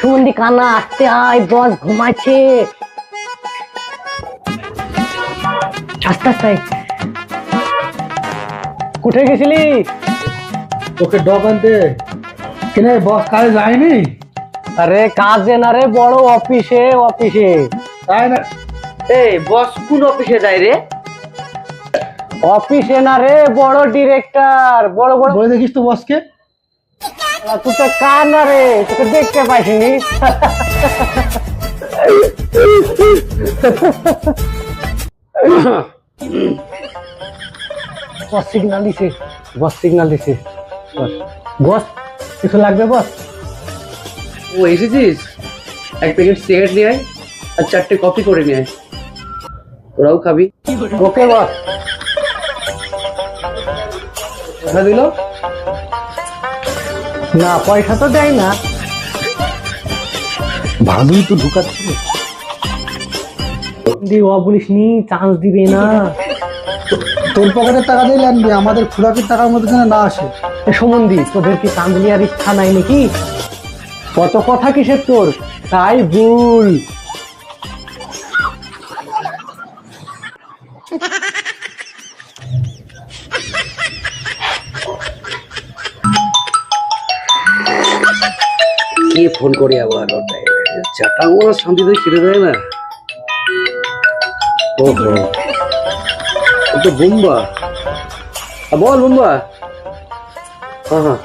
সুমন্দি কানা আসতে আয়, বস ঘুমাচ্ছে। আস্তে আস্তে আয়। কোথায় গেছিলি? তোকে ডগ আনতে। কেনে বস কাজে যায়নি? আরে কাজে না রে, বড় অফিসে। অফিসে তাই না? এই বস কোন অফিসে যায় রে? অফিসে না রে, বড় ডিরেক্টর। বড় বড় বলে দেখিস তো বসকে। তুই তো কানা রে, তোকে দেখতে পাইনি। বস সিগন্যাল দিছে। বস সিগন্যাল দিছে। বস কিছু লাগবে বস? ও এসেছিস? এক প্যাকেট সিগারেট নিয়ে আয় আর 4টে কফি করে নিয়ে আয়, ওরাও খাবি। ওকে বস। কথা দিল না, পয়সা তো দেয় না। ভালোই তো ঢুকাচ্ছিল। ও বলিস নি, চান্স দিবে না। তোর পকেটের টাকা দিয়ে আনবি, আমাদের খুরাকির টাকার মধ্যে যেন না আসে। সুমন্দি, তোদের কি চান্স নেওয়ার ইচ্ছা নাই নাকি? কত কথা কিসের তোর, তাই ভুল। কে ফোন করে আবার? চাটা ওরা শান্তিতে ছেড়ে দেয় না। ওহো, ও তো বুম্বা। বল বুম্বা। হ্যাঁ,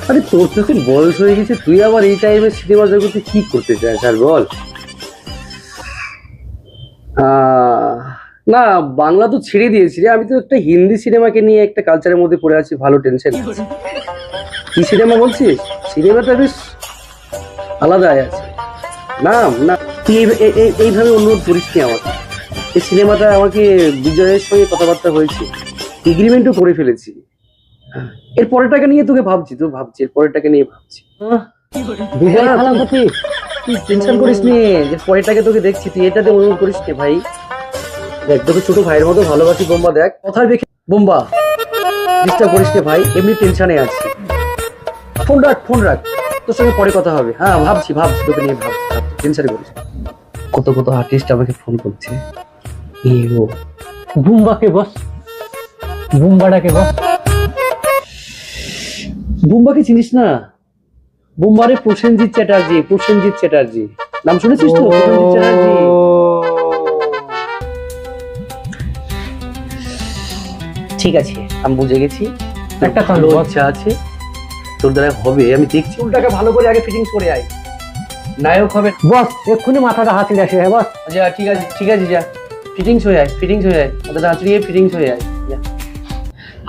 আরে তোর তো এখন বয়স হয়ে গেছে, তুই আবার এই টাইমে সিনেমা জগতে কি করতে চাস আর বল? না, বাংলা তো ছেড়ে দিয়েছি রে। আমি তো একটা হিন্দি সিনেমাকে নিয়ে একটা কালচারের মধ্যে পড়ে আছি, ভালো টেনশন। কি সিনেমা বলছিস? সিনেমাটা বেশ আলাদাই আছে। না না, তুই এইভাবে অনুরোধ করিস নি আমাকে। এই সিনেমাটা আমাকে বিজয়ের সঙ্গে কথাবার্তা হয়েছে, এগ্রিমেন্টও করে ফেলেছি। এর পরেরটাকে নিয়ে তোকে ভাবছি, এর পরেরটাকে নিয়ে ভাবছি। বিজয় খালাপতি, তুই টেনশন করিস নি, যে পরেরটাকে তোকে দেখছি, তুই এটাতে অনুরোধ করিস নি ভাই। দেখ, তোকে ছোট ভাইয়ের মতো ভালোবাসি বোম্বা। দেখ কথার দেখে বোম্বা, ডিস্টার্ব করিস নি ভাই, এমনি টেনশনে আছি। ফোন রাখ, তোর সঙ্গে পরে কথা হবে। হ্যাঁ, ভাবছি তোকে নিয়ে ভাবছি, টেনশন করিস। কত আর্টিস্ট আমাকে ফোন করছে। বুম্বাকে বস, বুম্বাটাকে বস। বুম্বাকে চিনিস না? বুম্বারে প্রসেনজিৎ চ্যাটার্জি নাম শুনেছিস তো? প্রসেনজিৎ চ্যাটার্জি। ঠিক আছে, আমি বুঝে গেছি। একটা কাজ বস। ইচ্ছা আছে তোর দ্বারা হবে, আমি দেখছি। চুলটাকে ভালো করে আগে ফিটিংস করে আয়, নায়ক হবে বস। এক্ষুনি মাথাটা হাতিয়ে আসে বস। আচ্ছা ঠিক আছে যা, ফিটিংস হয়ে আয়। মাথাটা হাতিয়ে ফিটিংস হয়ে আয়।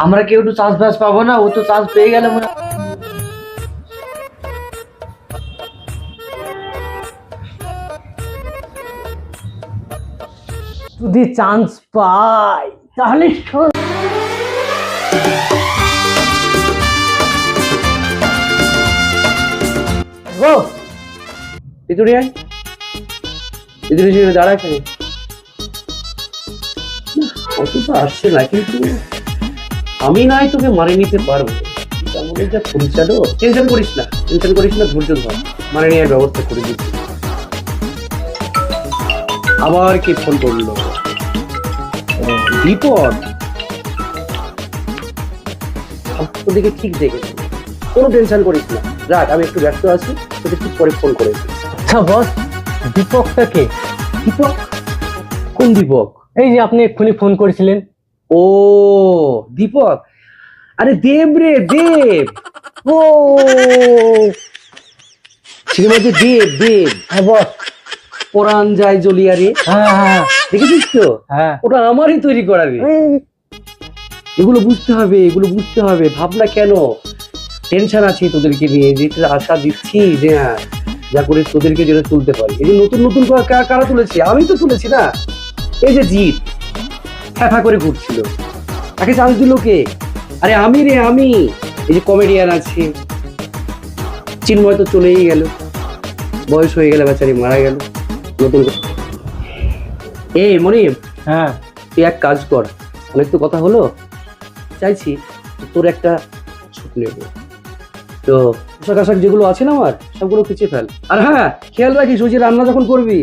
আমরা কেউ একটু চান্স বাস পাবো না? ও তো চান্স পেয়ে গেল মনে। যদি চান্স পাই তাহলে ভিতরে আয়, দাঁড়া এখানে। অত তো আসছে না, কিন্তু আমি নয় তোকে মারে নিতে পারবো। টেনশন করিস না, ধৈর্য ধর, মারে নেওয়ার ব্যবস্থা করে দিচ্ছি। আবার কে ফোন করলো? বিপদ। তোদেরকে ঠিক দেখেছি, কোনো টেনশন করিস না। রাখ, আমি একটু ব্যস্ত আছি, তোকে ঠিক পরে ফোন করেছি। আচ্ছা বস, দীপকটাকে? দীপক? কোন দীপক? এই যে আপনি এক্ষুনি ফোন করেছিলেন। ও দীপক, আরে দেব রে, দেব। ও সিনেমা যে দেব। হ্যাঁ বস। পরাণ যায় জ্বলিয়া রে, হ্যাঁ দেখেছিস তো? হ্যাঁ। ওটা আমারই তৈরি করা রে। এগুলো বুঝতে হবে, ভাবনা কেন? টেনশন আছে তোদেরকে নিয়ে, যে আশা দিচ্ছি যে যা করে তোদেরকে যেন তুলতে পারি। এই যে নতুন কারা তুলেছে? আমি তো তুলেছি না। এই যে জিৎ ফ্যাফা করে ঘুরছিল, তাকে চান্স দিল কে? আরে আমি রে, আমি। এই যে কমেডিয়ান আছে চিন্ময়, তো চলেই গেল, বয়স হয়ে গেল, বেচারি মারা গেল। নতুন এই মনিম, হ্যাঁ তুই এক কাজ কর, অনেক তো কথা হলো, চাইছি তোর একটা ছুট নেব। তো পোশাক আশাক যেগুলো আছে না আমার সবগুলো কেচে ফেল। আর হ্যাঁ, খেয়াল রাখিস ওই যে রান্না যখন করবি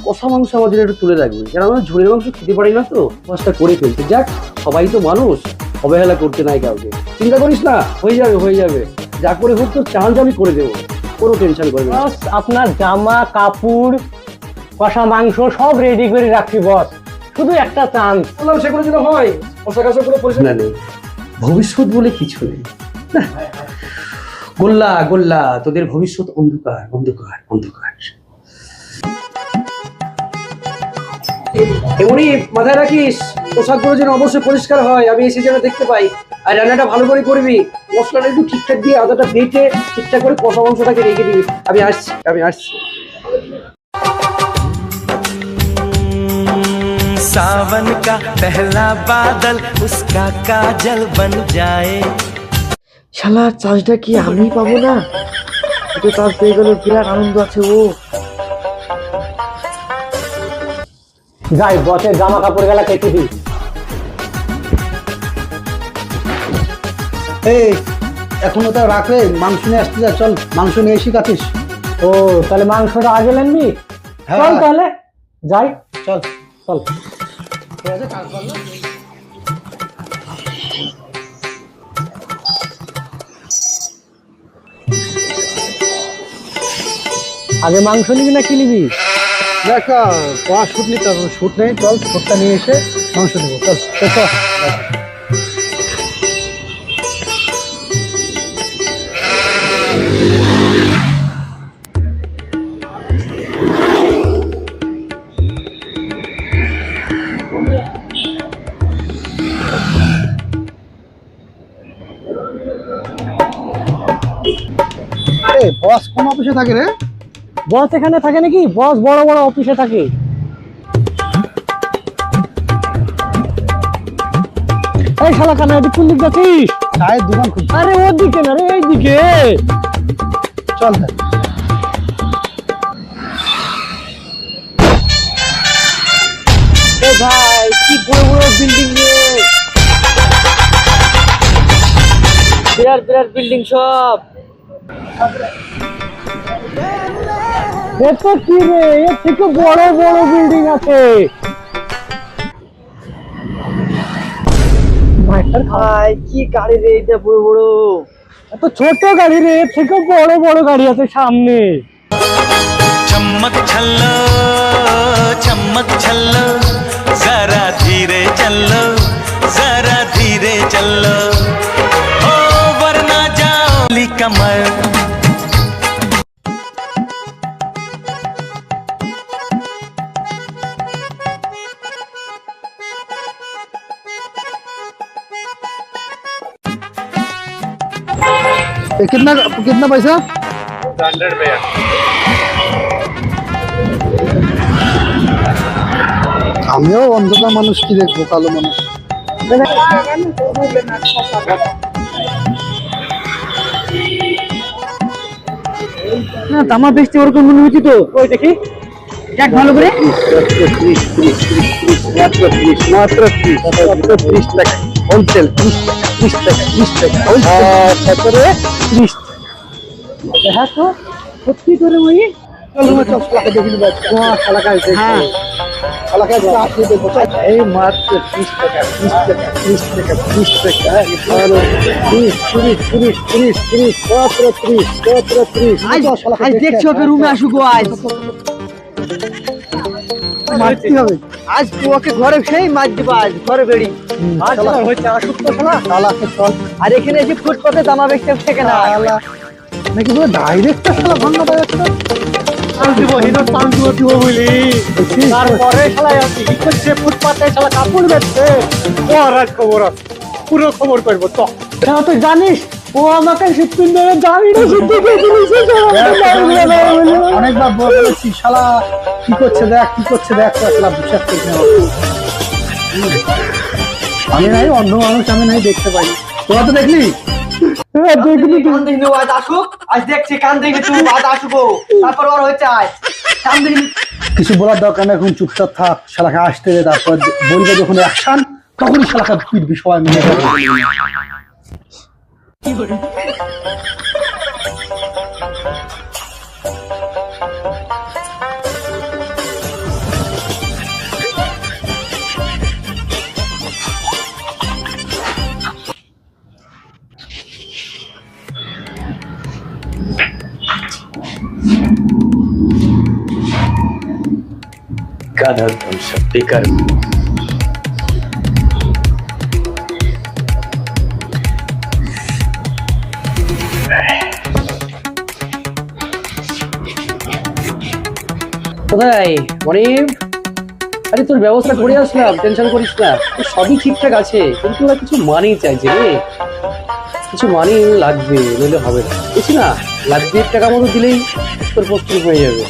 কষা মাংস আমাদের একটু তুলে রাখবি, কারণ আমরা ঝোলের মাংস খেতে পারি না, তো মাছটা করে ফেলতে। যাক, সবাই তো মানুষ, অবহেলা করতে নাই কাউকে। চিন্তা করিস না, হয়ে যাবে হয়ে যাবে, যা করে হোক তো চান্স আমি করে দেবো, কোনো টেনশন করবে না। বস আপনার জামা কাপড় কষা মাংস সব রেডি করে রাখছি বস, শুধু একটা চান্স। বললাম সেগুলো যেন হয়, পোশাক আশাক করে পরিষ্কার নেই, ভবিষ্যৎ বলে কিছু নেই না। গোল্লা গোল্লা, তোদের ভবিষ্যৎ অন্ধকার অন্ধকার অন্ধকার। এমনি মাথায় রাখিস, পোশাকগুলো যেন অবশ্যই পরিষ্কার হয়, আমি এসে যেন দেখতে পাই। আর রান্নাটা ভালো করে করবি, মশলাটা একটু ঠিকঠাক দিয়ে আদাটা বেটে ঠিকঠাক করে কষা মাংসটাকে রেখে দিবি। আমি আসছি। सावन का पहला बादल उसका काजल बन जाए। শালা চার্জটা কি আমি পাবো না? তো চার্জ পেয়ে গেল, বিরাট আনন্দ আছে ও। যাই বসের জামা কাপড় গেলা কেটে দিই। এই এখনো তো রাখবে, মাংস নিয়ে আসতে যা, চল মাংস নিয়ে এসে কাছিস। ও তাহলে মাংসটা আগে নেননি, হ্যাঁ। চল তাহলে যাই, চল চল। ঠিক আছে, কাজ করলো। আগে মাংস নিবি না কি নিবি? দেখ শুট নিতে হবে, শুট নেই, চল শুটটা নিয়ে এসে মাংস নেবো, চল চল চল। বস কোন অফিসে থাকে রে? বস এখানে থাকে নাকি? বস বড় বড় অফিসে থাকে। এই শালা কানা, এদিক কোন দিক যাচ্ছিস? চায়ের দোকান খুব, আরে ওদিকে না রে, এইদিকে চল। এ ভাই, কি বড় বড় বিল্ডিং রে, বিরাট বিরাট বিল্ডিং সব। এটা কি রে, এর থেকে বড় বড় বিল্ডিং আছে। ভাই কি গাড়ি রে এটা, বড় বড়। এত ছোট গাড়ি রে, এর থেকে বড় বড় গাড়ি আছে সামনে। चम्मक छल्लो जरा धीरे चलो, जरा धीरे चलो, ओ वरना जाओ कमर। कितना कितना पैसा? 100 में আমিও অন্ধকার মানুষ, কি দেখবো কালো মানুষ। না তামা বেচতে ওরকম মনে হচ্ছে তো। ওই দেখি দেখ ভালো করে। মাত্র 30 টাকা হোলসেল, 30 টাকা 30 টাকা তারপরে 30। হ্যাঁ তো সত্যি করে ওই এই মাত্র 30 টাকা 30 টাকা 30 টাকা 30 টাকা আজ দেখছি ওকে রুমে আসুক, আজ মারতে হবে, আজ ওকে ঘরে সেই মাছ দিবা, আজ ঘরে বেড়ি। হচ্ছে আসুক তো শালা। শালাকে চল। আর এখানে এসে ফুটপাতে দামা বেচতে থেকে না। শালা নাকি পুরো ডাইরেক্ট শালা ভাঙা ডাইরেক্ট। দিব হিরো সাউন্ড দিব বলি, তারপরে শালা কি করছে ফুটপাতে শালা কাপড় বেচছে। ও আর খবর আছে, পুরো খবর করবো তো। তুই জানিস ও আমাকে শিপিং ধরে জানি না, শুদ্ধ অনেকবার বলেছি শালা কি করছে দেখ, কি করছে দেখ, শালা বিশ্বাস করছে না। আমি নাই অন্ধ মানুষ, আমি নাই দেখতে পাই, তোরা তো দেখলি। কান দেখি আজ আসুক, আজ দেখছি কান দেখি তুই আজ আসুক, তারপর ওর হচ্ছে আজ কান দেখি। কিছু বলার দরকার নেই, এখন চুপচাপ থাক, শালাকে আসতে দে, তারপর বলবে যখন অ্যাকশন তখনই শালাকে পিটবি সবাই মিলে। গাধার ধ্বংস বেকার। কোথায় মনিব? আরে তোর ব্যবস্থা করে আসলাম, টেনশন করিস না, সবই ঠিকঠাক আছে, কিন্তু ওরা কিছু মানি চাইছে রে, কিছু মানি লাগবে, নইলে হবে না, বুঝছি না? লাখ 2 টাকা মতো দিলেই তোর পোস্টিং হয়ে যাবে,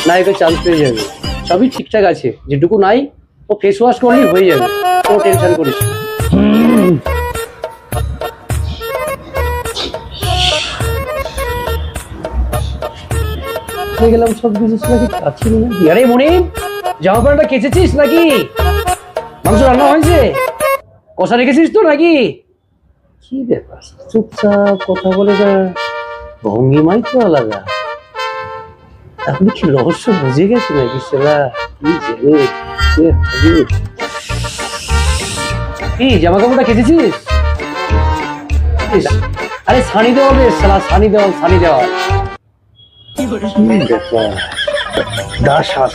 নায়কের চান্স পেয়ে যাবে, সবই ঠিকঠাক আছে, যেটুকু নাই ও ফেস ওয়াশ করলেই হয়ে যাবে, কোনো টেনশন করিস না। হয়ে গেলাম সব কিছু নাকি কাছে নাকি। আরে মনিব, জামা প্যান্টটা কেচেছিস নাকি? মাংস রান্না হয়েছে? কষা রেখেছিস তো নাকি? কি ব্যাপার, চুপচাপ কথা বলে যা, ভঙ্গিমাই তো আলাদা। আপনি কি রহস্য বুঝে গেছে নাকি সেটা? কি জানে কে হবে? কি জামা কাপড়টা কেচেছিস? ইস, আরে ছানি দেওয়া বেশ, শালা ছানি দেওয়াল, ছানি দেওয়াল।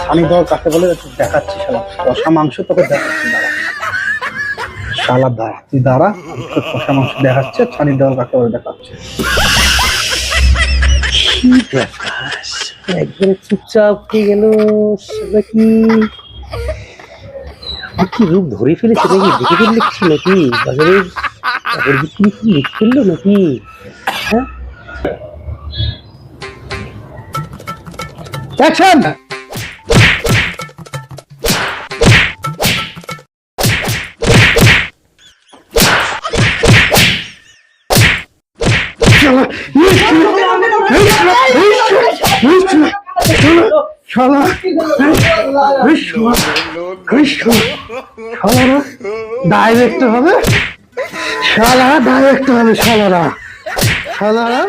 সানি দেওয়া কাকে বলে দেখাচ্ছি শালা, কষা মাংস তোকে দেখাচ্ছি, দাঁড়া শালা, দাঁড়া তুই দাঁড়া, কষা মাংস দেখাচ্ছে, ছানি দেওয়া কাকে বলে দেখাচ্ছে। কি ব্যাপার, একবারে চুপচাপ হয়ে গেল সেটা কি? আমার কি রূপ ধরে ফেলেছে নাকি? দেখে ফেললে কিছু নাকি? বাজারে কাপড় বিক্রি কি লিখ ফেললো নাকি? হ্যাঁ, অ্যাকশন! ডাইরেক্ট হবে, শালা ডাইরেক্ট হবে, শালারা শালারা